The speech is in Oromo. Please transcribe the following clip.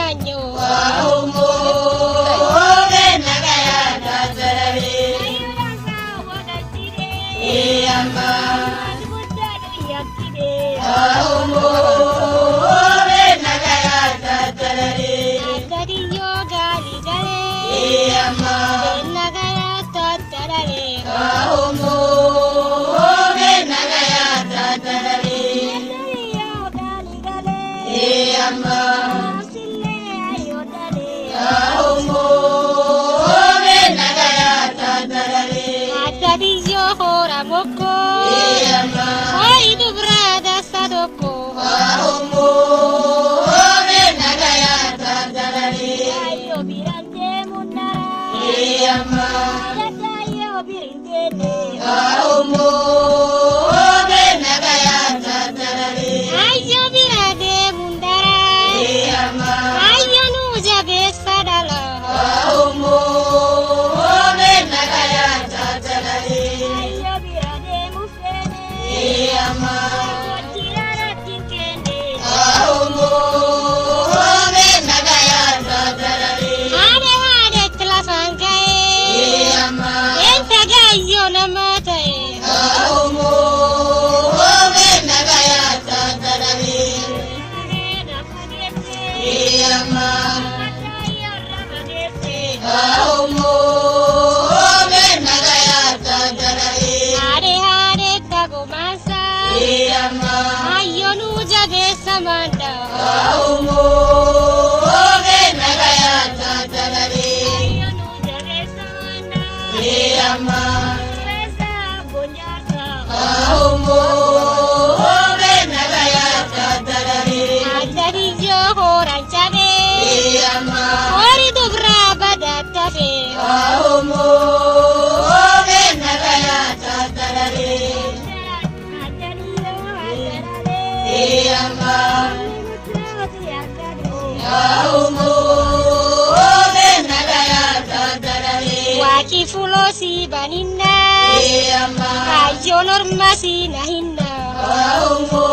banyo Wahumo benagaya tatarare. Iyama. Wahumo benagaya tatarare. Iyama. Wahumo benagaya tatarare. Iyama. Wahumo benagaya tatarare. Iyama. Wahumo benagaya tatarare. Iyama. Wahumo benagaya tatarare. Iyama. Wahumo benagaya tatarare. Iyama. Wahumo benagaya tatarare. Iyama. Wahumo benagaya tatarare. Iyama. Wahumo benagaya tatarare. Iyama. Wahumo benagaya tatarare. Iyama. Wahumo benagaya tatarare. Iyama. Wahumo benagaya tatarare. Iyama. Wahumo benagaya tatarare. Wakifulosi baninna Iyama. ayo normasi nahinna Wahumo